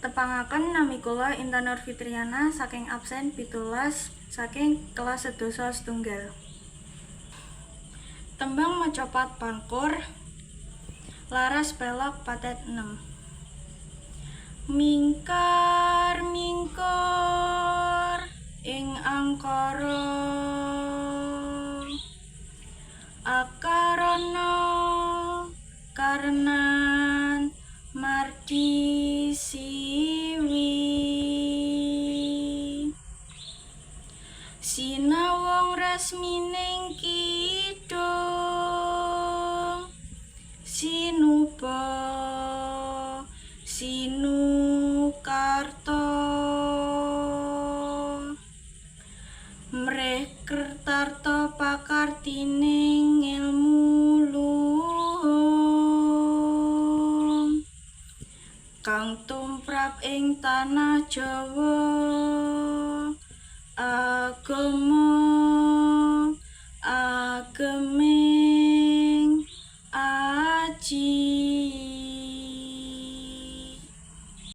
Tepangaken nami kula Intan Nur Fitriana saking absen 17 saking kelas sedasa setunggal. Tembang macapat pangkur laras pelok patet 6. Mingkar mingkur ing angkara akarana karenan mardi siwi sinawong resmining kidung sinuba sinukarta mreh kertarta pakartining ilmu luhung kang tumrap ing tanah Jawa agama ageming aji